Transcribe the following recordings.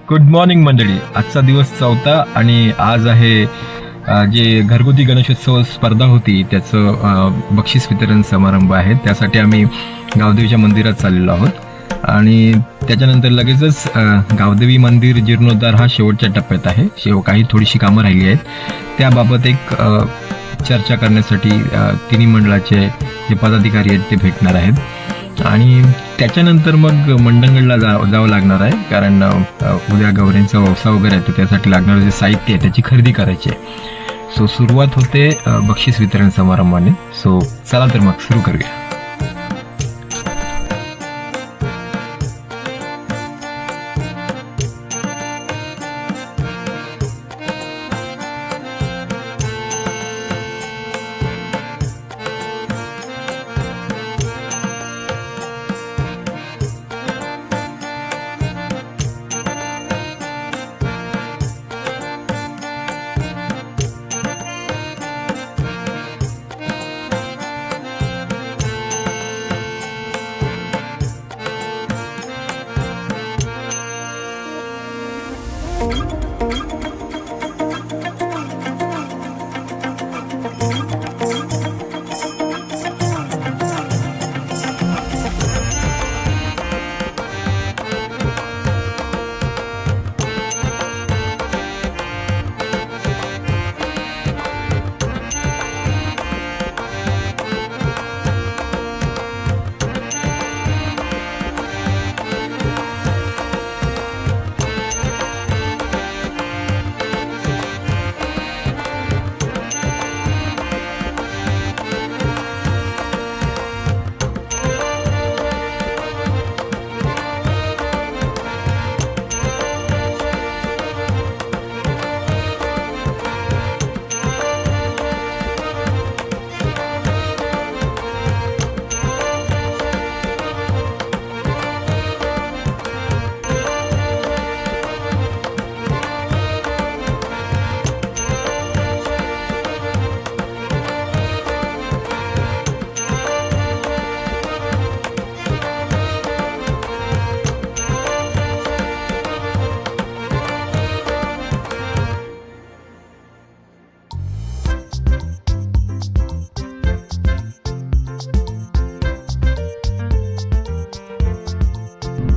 Good morning मंडळी. आजचा दिवस 4था आणि आज आहे जे घरगुती गणेशोत्सव स्पर्धा होती त्याचं बक्षीस वितरण समारंभ आहे. त्यासाठी आम्ही गावदेवीच्या मंदिरात चाललेलो आहोत आणि त्याच्यानंतर लगेचच गावदेवी मंदिर जीर्णोद्धार हा शेवटच्या टप्प्यात आहे. काही थोडीशी कामं राहिली आहेत, त्याबाबत एक चर्चा करण्यासाठी तिन्ही मंडळाचे जे पदाधिकारी आहेत ते भेटणार आहेत आणि त्याच्यानंतर मग मंडणगडला जावं लागणार आहे, कारण उद्या गौऱ्यांचा वौसा वगैरे आहे, तर त्यासाठी लागणारं जे साहित्य आहे त्याची खरेदी करायची आहे. सो सुरुवात होते बक्षीस वितरण समारंभाने. सो चला तर मग सुरू करूया.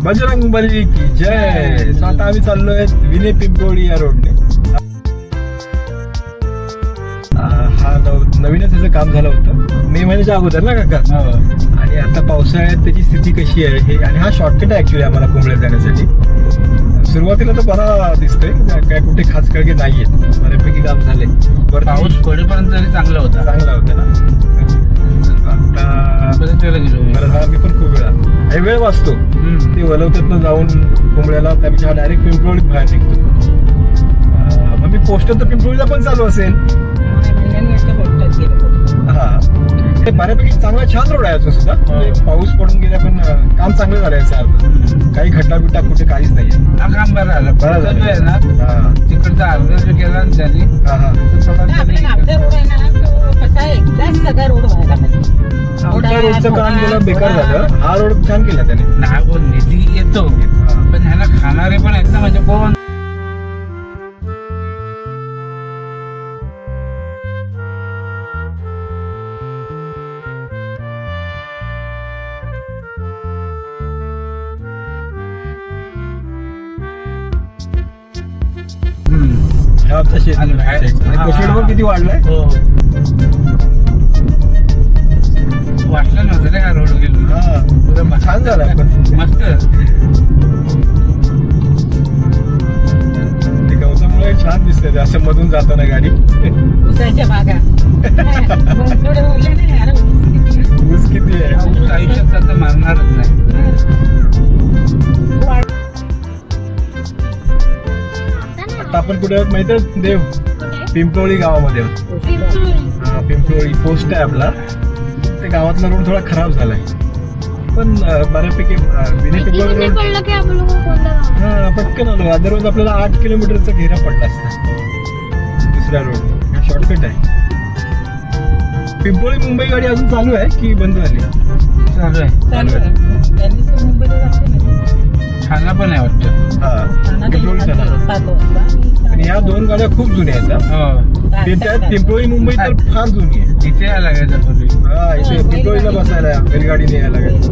बजरंग बली की जय. आता आम्ही चाललोय विने पिंपळी या रोडने. हा नवीनच त्याचं काम झालं होतं मे महिन्याच्या अगोदर ना काका, आणि आता पावसाळ्यात त्याची स्थिती कशी आहे हे, आणि हा शॉर्टकट आहे ऍक्च्युली आम्हाला कुंभळ्यात जाण्यासाठी. सुरुवातीला तर बरा दिसतोय, काय कुठे खास खळगे नाहीये, बऱ्यापैकी काम झाले. पाऊस पडेपर्यंत तरी चांगला होता ना. आता मी पण खूप वेळ वाचतो ते वलवत्यातनं जाऊन कुंभळ्याला, त्यापेक्षा डायरेक्ट पिंपळवडीत बाहेर निघतो. मग मी पोस्टर तर पिंपळवडीला पण चालू असेल. हा, ते बऱ्यापैकी चांगला छान रोड आहे अजून सुद्धा. पाऊस पडून गेला पण काम चांगलं झालं याचा अर्थ. काही खड्डा बिड्डा कुठे काहीच नाहीये. हा काम बरं झालं. बरं झालं ना तिकडचा अर्ज जो केला ना त्यांनी, रोडचं काम गेलं बेकार झालं. हा रोड छान केला त्याने. नाही निधी येतो पण ह्याला खाणारे पण आहेत ना, म्हणजे कोण. किती वाढलाय. वाटलं नव्हतं रे हा रोड गेलो. छान झाला मस्त. गवतामुळे छान दिसतंय ते असं मधून जाताना गाडी. ऊस किती आहे. आयुष्यात मारणारच नाही. आता आपण कुठे आहोत माहिती आहे देव? पिंपळवडी गावामध्ये. पिंपळवडी पोस्ट आहे आपला. ते गावातला रोड थोडा खराब झालाय पण बऱ्यापैकी विने पिंपळवडी रोड पटकन आलो. अदरवाईज आपल्याला 8 किलोमीटरचा घेरा पडला असता दुसऱ्या रोड. शॉर्टकट आहे. पिंपळी मुंबई गाडी अजून चालू आहे की बंद झाली? चालू आहे. त्यांनी मुंबईला जाते ना. ठाणा पण आहे वाटतं. हा, पिंपळी 7 वाजता. आणि ह्या 2 गाड्या खूप जुन्या आहेत हा. हो ते त्यात पिंपळी मुंबई तर फार जुनी आहे. इथे यायला लागायचं पूर्वी. हा इथे पिंपळीला बसायला बैलगाडीने यायला लागायचं.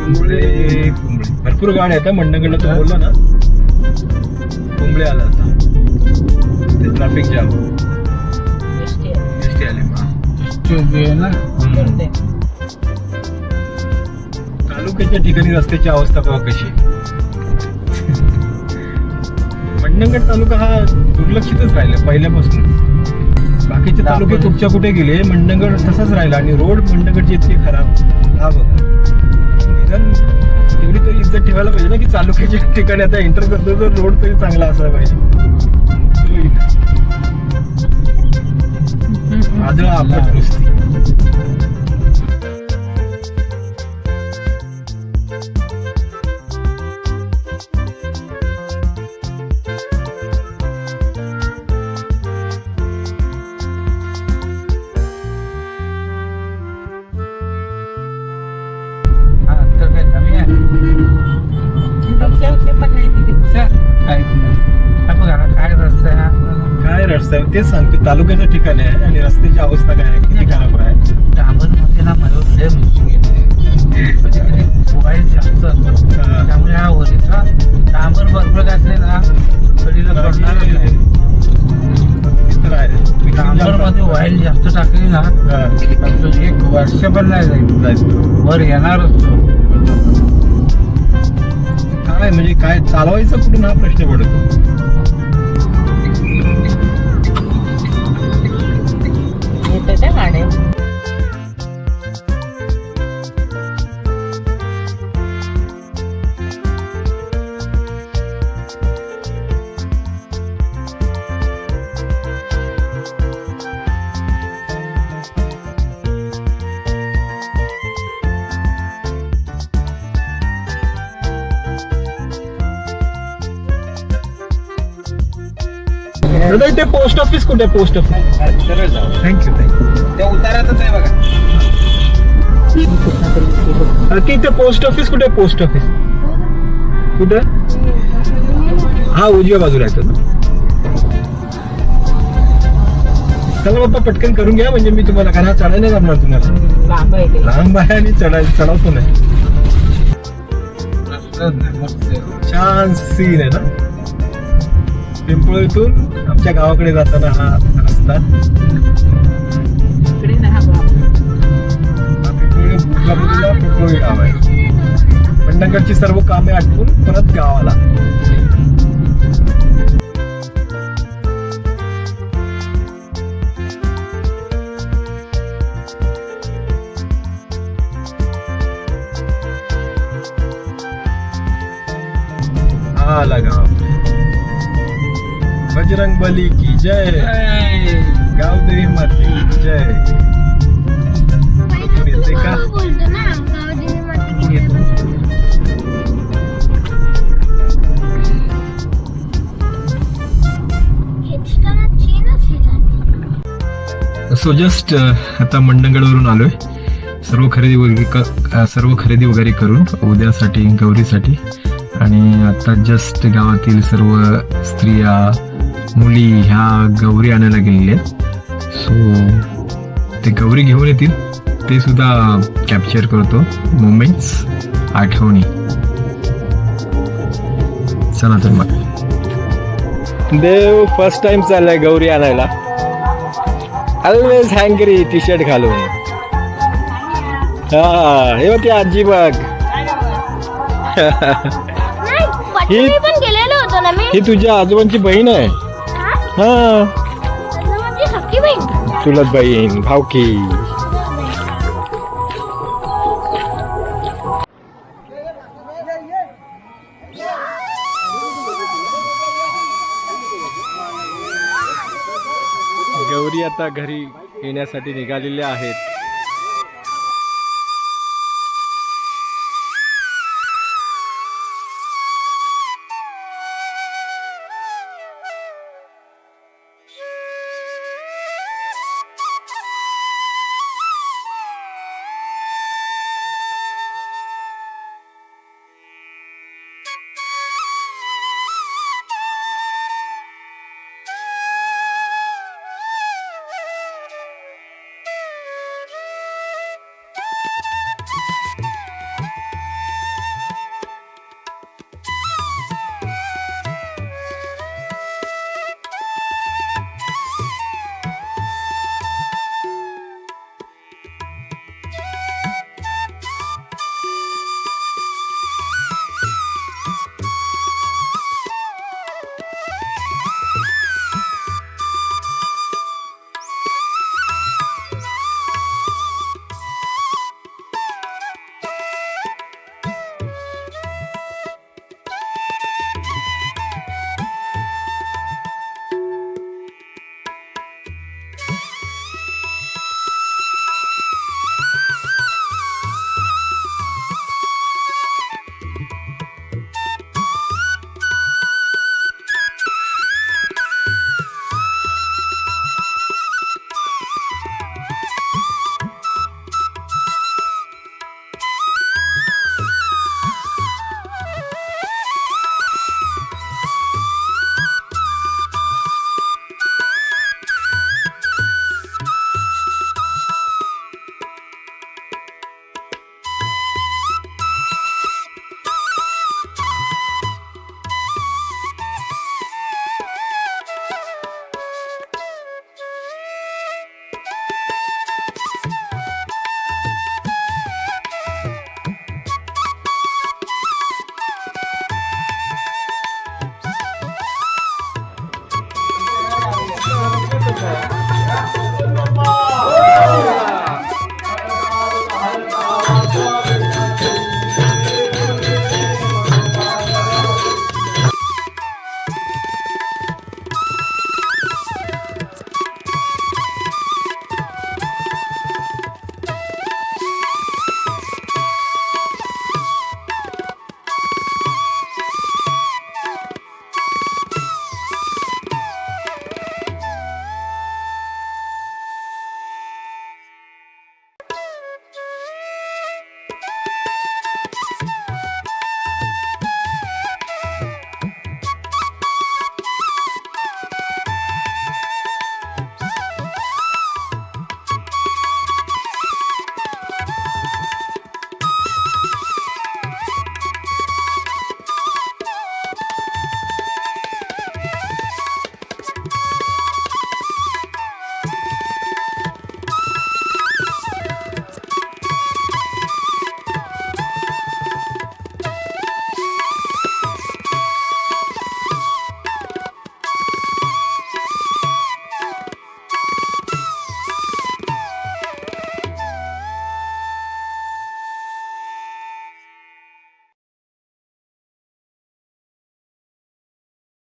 कुंबळे भरपूर गाड्या आहेत मंडणगडला. तू बोलला ना कुंबळे आला आता. ते ट्रॅफिक जाम एसटी आले. उभी आहे ना. तालुक्याच्या ठिकाणी रस्त्याची अवस्था बघा कशी. मंडणगड तालुका हा दुर्लक्षितच राहिला पहिल्यापासून. बाकीचे तालुके कुठच्या कुठे गेले, मंडणगड तसाच राहिला. आणि रोड मंडणगडचे इतके खराब. हा बघा निदान एवढी तरी इज्जत ठेवायला पाहिजे ना की तालुक्याच्या ठिकाणी आता एंटर करतो तर रोड तरी चांगला असायला पाहिजे. आदळा आपट नुसती. हा तर काय कमी आहे. काय रस्ता आहे हा? काय रस्ता आहे तेच सांगतो. तालुक्याच्या ठिकाणी आहे आणि रस्त्याची अवस्था काय आहे, किती खराब आहे. डांबरमध्ये ना मला लय मुश्किल आहे. मोबाईल जास्त असतो त्यामुळे हा वरीचा डांबर भरपूर घातले ना कधीला पडणार नाही. ते तर आहे. डांबर मध्ये ऑइल जास्त टाकली ना हा. तर तो 1 वर्ष पण नाही जाईल. वर येणारच तो. काय म्हणजे काय चालवायचं कुठून हा प्रश्न पडतो. येते त्या गाड्या. दादा इथे पोस्ट ऑफिस कुठे आहे? पोस्ट ऑफिस थँक्यू त्या उतारातच आहे बघा. की इथे पोस्ट ऑफिस कुठे आहे? पोस्ट ऑफिस कुठे? हा उजव्या बाजूला येतो ना. चला बाप्पा पटकन करून घ्या म्हणजे मी तुम्हाला कारण हा चढायला नाही जमणार तुम्हाला. लांब आहे ते. लांब आहे आणि चढवतो नाही. छान सीन आहे ना. पिंपळीतून आमच्या गावाकडे जाताना हा रस्ता. इकडे नाही हा गाव. हा पिंपळी बुधगापूरला पिंपळी गाव आहे. मंडणगडची सर्व कामे आटपून परत गावाला. आला गाव. बजरंग बली की जय. गावदेवी माते की जय. येते का? सो जस्ट आता मंडणगडवरून आलोय. सर्व खरेदी वगैरे करून उद्यासाठी गौरीसाठी. आणि आता जस्ट गावातील सर्व स्त्रिया मुली ह्या गौरी आणायला गेलेल्या आहेत. सो ते गौरी घेऊन येतील ते सुद्धा कॅप्चर करतो मोमेंट्स, आठवणी. चला तर मग. देव फर्स्ट टाइम चाललाय गौरी आणायला. ऑलवेज हँगरी टी शर्ट घालून. हा हे होती आजी बघ. ही पण गेलेलो होतो ना मी. ही तुझ्या आजोबांची बहीण आहे. हा माझी सख्खी बहीण. तुला बहीण भावकी. गौरी आता घरी येण्यासाठी निघालेल्या आहेत.